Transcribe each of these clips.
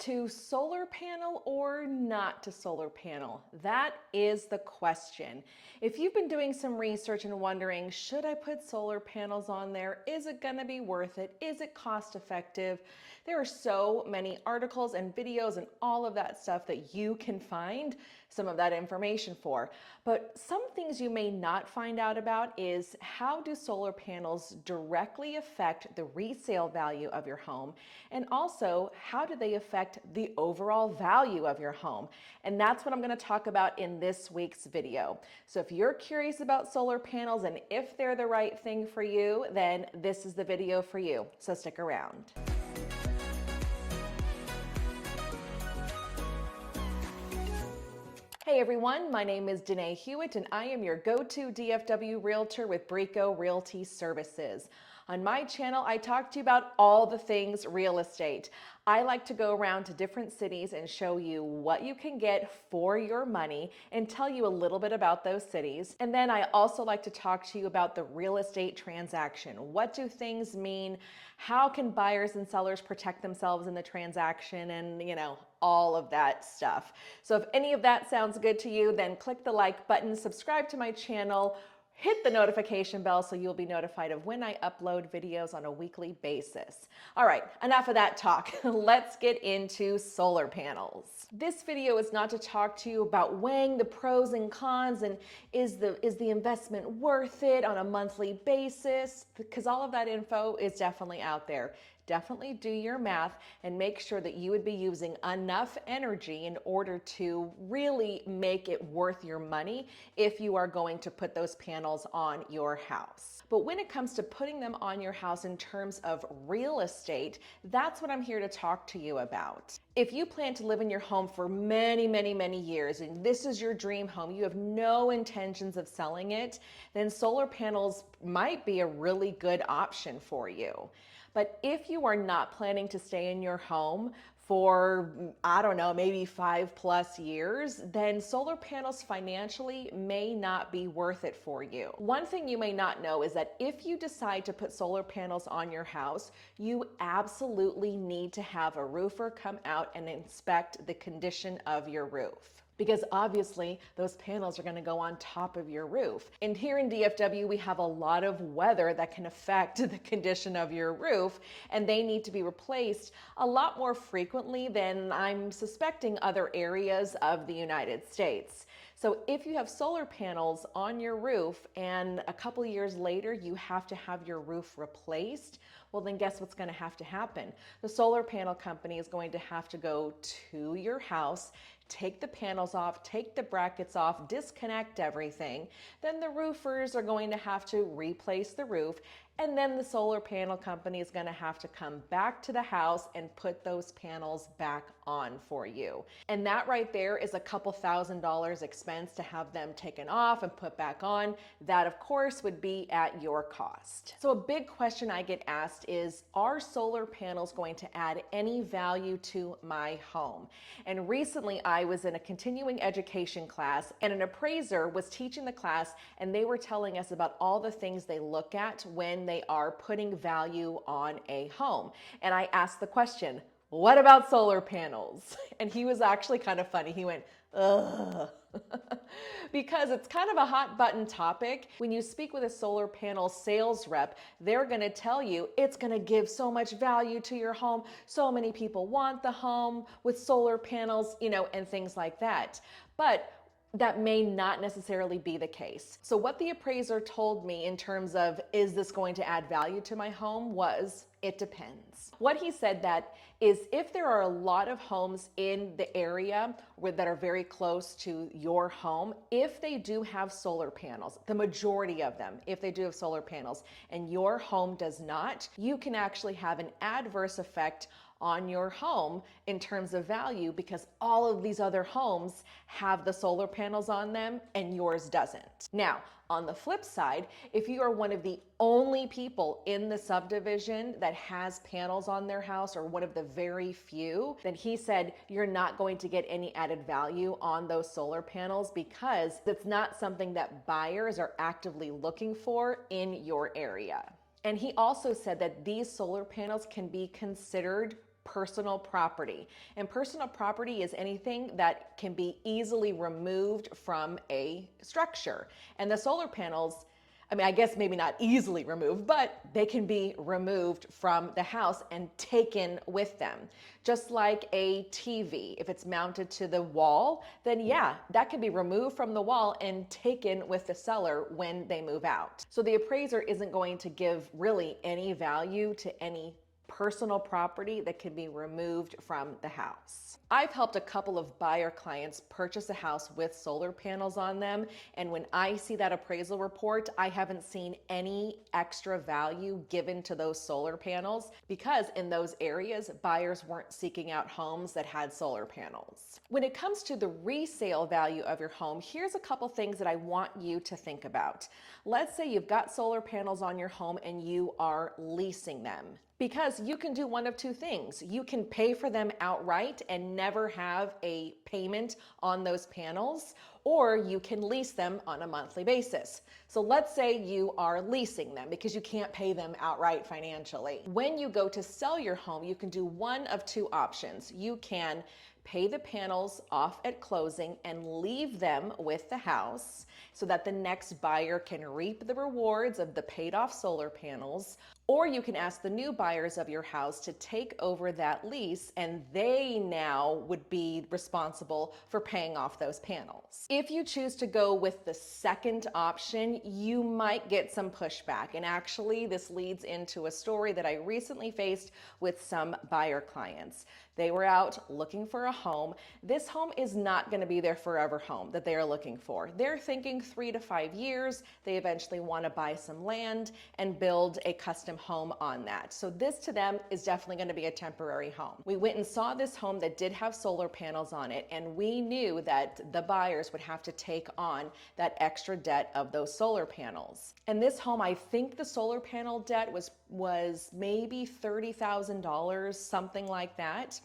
To solar panel or not to solar panel? That is the question. If you've been doing some research and wondering, should I put solar panels on there? Is it going to be worth it? Is it cost effective? There are so many articles and videos and all of that stuff that you can find some of that information for. But some things you may not find out about is how do solar panels directly affect the resale value of your home? And also, how do they affect the overall value of your home? And that's what I'm going to talk about in this week's video. So if you're curious about solar panels and if they're the right thing for you, then this is the video for you. So stick around. Hey everyone, my name is Danae Hewitt and I am your go-to DFW realtor with Brico Realty Services. On my channel, I talk to you about all the things real estate. I like to go around to different cities and show you what you can get for your money and tell you a little bit about those cities. And then I also like to talk to you about the real estate transaction. What do things mean? How can buyers and sellers protect themselves in the transaction? And all of that stuff. So if any of that sounds good to you, then click the like button, subscribe to my channel, hit the notification bell so you'll be notified of when I upload videos on a weekly basis. All right, enough of that talk. Let's get into solar panels. This video is not to talk to you about weighing the pros and cons and is the investment worth it on a monthly basis, because all of that info is definitely out there. Definitely do your math and make sure that you would be using enough energy in order to really make it worth your money if you are going to put those panels on your house. But when it comes to putting them on your house in terms of real estate, that's what I'm here to talk to you about. If you plan to live in your home for many, many, many years, and this is your dream home, you have no intentions of selling it, then solar panels might be a really good option for you. But if you are not planning to stay in your home for, I don't know, maybe 5+ years, then solar panels financially may not be worth it for you. One thing you may not know is that if you decide to put solar panels on your house, you absolutely need to have a roofer come out and inspect the condition of your roof. Because obviously those panels are going to go on top of your roof. And here in DFW, we have a lot of weather that can affect the condition of your roof, and they need to be replaced a lot more frequently than I'm suspecting other areas of the United States. So if you have solar panels on your roof and a couple years later you have to have your roof replaced, well then guess what's going to have to happen? The solar panel company is going to have to go to your house, take the panels off, take the brackets off, disconnect everything. Then the roofers are going to have to replace the roof, and then the solar panel company is going to have to come back to the house and put those panels back on for you. And that right there is a couple $1,000s expense to have them taken off and put back on. That of course would be at your cost. So a big question I get asked is, are solar panels going to add any value to my home? And recently I was in a continuing education class and an appraiser was teaching the class, and they were telling us about all the things they look at when they are putting value on a home. And I asked the question, what about solar panels? And he was actually kind of funny. He went, ugh. Because it's kind of a hot button topic. When you speak with a solar panel sales rep, they're going to tell you it's going to give so much value to your home. So many people want the home with solar panels, and things like that. But that may not necessarily be the case. So what the appraiser told me in terms of, is this going to add value to my home, was, it depends. What he said that is, if there are a lot of homes in the area that are very close to your home, if they do have solar panels, the majority of them, if they do have solar panels and your home does not, you can actually have an adverse effect on your home in terms of value, because all of these other homes have the solar panels on them and yours doesn't. Now, on the flip side, if you are one of the only people in the subdivision that has panels on their house, or one of the very few, then he said you're not going to get any added value on those solar panels because it's not something that buyers are actively looking for in your area. And he also said that these solar panels can be considered personal property. And personal property is anything that can be easily removed from a structure. And the solar panels, I mean, I guess maybe not easily removed, but they can be removed from the house and taken with them. Just like a TV, if it's mounted to the wall, then yeah, that can be removed from the wall and taken with the seller when they move out. So the appraiser isn't going to give really any value to any personal property that can be removed from the house. I've helped a couple of buyer clients purchase a house with solar panels on them, and when I see that appraisal report, I haven't seen any extra value given to those solar panels because in those areas, buyers weren't seeking out homes that had solar panels. When it comes to the resale value of your home, here's a couple things that I want you to think about. Let's say you've got solar panels on your home and you are leasing them. Because you can do one of two things. You can pay for them outright and never have a payment on those panels, or you can lease them on a monthly basis. So let's say you are leasing them because you can't pay them outright financially. When you go to sell your home, you can do one of two options. You can pay the panels off at closing and leave them with the house so that the next buyer can reap the rewards of the paid off solar panels. Or you can ask the new buyers of your house to take over that lease and they now would be responsible for paying off those panels. If you choose to go with the second option, you might get some pushback. And actually, this leads into a story that I recently faced with some buyer clients. They were out looking for a home. This home is not going to be their forever home that they are looking for. They're thinking 3 to 5 years. They eventually want to buy some land and build a custom home on that. So this to them is definitely going to be a temporary home. We went and saw this home that did have solar panels on it, and we knew that the buyers would have to take on that extra debt of those solar panels. And this home, I think the solar panel debt was maybe $30,000, something like that.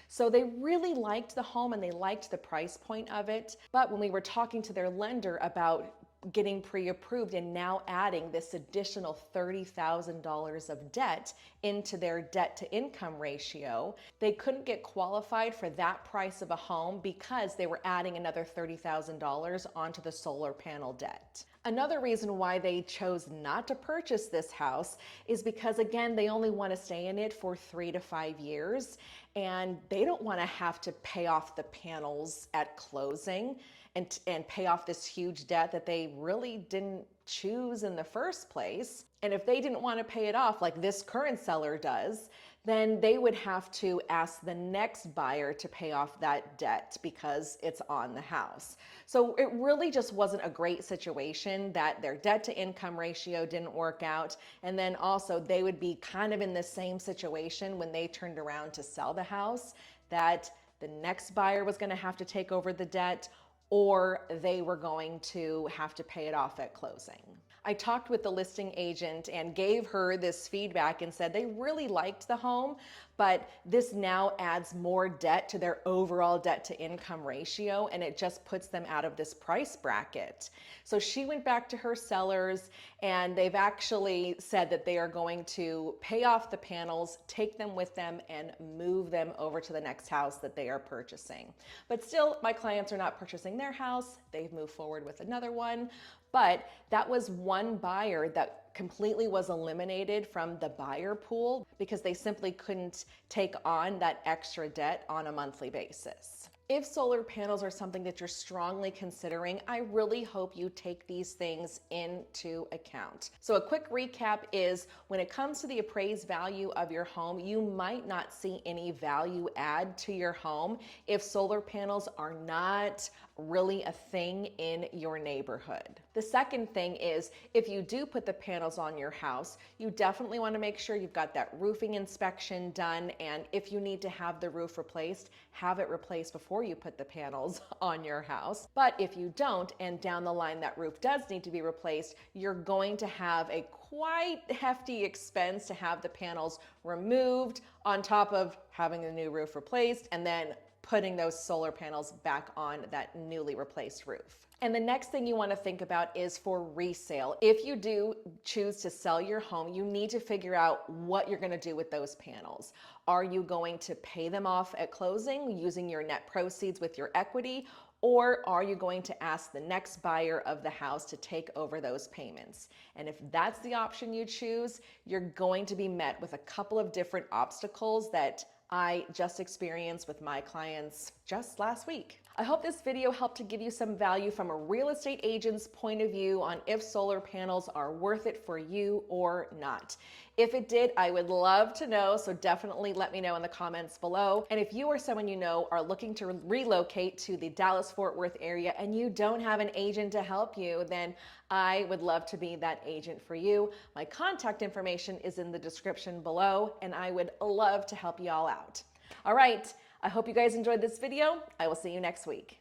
So they really liked the home and they liked the price point of it. But when we were talking to their lender about getting pre-approved and now adding this additional $30,000 of debt into their debt to income ratio, they couldn't get qualified for that price of a home because they were adding another $30,000 onto the solar panel debt. Another reason why they chose not to purchase this house is because, again, they only want to stay in it for 3 to 5 years, and they don't want to have to pay off the panels at closing and pay off this huge debt that they really didn't choose in the first place. And if they didn't want to pay it off like this current seller does, then they would have to ask the next buyer to pay off that debt because it's on the house. So it really just wasn't a great situation that their debt to income ratio didn't work out. And then also they would be kind of in the same situation when they turned around to sell the house, that the next buyer was going to have to take over the debt or they were going to have to pay it off at closing. I talked with the listing agent and gave her this feedback and said they really liked the home, but this now adds more debt to their overall debt to income ratio, and it just puts them out of this price bracket. So she went back to her sellers, and they've actually said that they are going to pay off the panels, take them with them, and move them over to the next house that they are purchasing. But still, my clients are not purchasing their house. They've moved forward with another one. But that was one buyer that completely was eliminated from the buyer pool because they simply couldn't take on that extra debt on a monthly basis. If solar panels are something that you're strongly considering, I really hope you take these things into account. So a quick recap is when it comes to the appraised value of your home, you might not see any value add to your home if solar panels are not really a thing in your neighborhood. The second thing is if you do put the panels on your house, you definitely want to make sure you've got that roofing inspection done, and if you need to have the roof replaced, have it replaced before you put the panels on your house. But if you don't, and down the line that roof does need to be replaced, you're going to have a quite hefty expense to have the panels removed on top of having the new roof replaced and then putting those solar panels back on that newly replaced roof. And the next thing you want to think about is for resale. If you do choose to sell your home, you need to figure out what you're going to do with those panels. Are you going to pay them off at closing using your net proceeds with your equity? Or are you going to ask the next buyer of the house to take over those payments? And if that's the option you choose, you're going to be met with a couple of different obstacles that I just experienced with my clients just last week. I hope this video helped to give you some value from a real estate agent's point of view on if solar panels are worth it for you or not. If it did, I would love to know, so definitely let me know in the comments below. And if you or someone you know are looking to relocate to the Dallas-Fort Worth area and you don't have an agent to help you, then I would love to be that agent for you. My contact information is in the description below, and I would love to help you all out. All right, I hope you guys enjoyed this video. I will see you next week.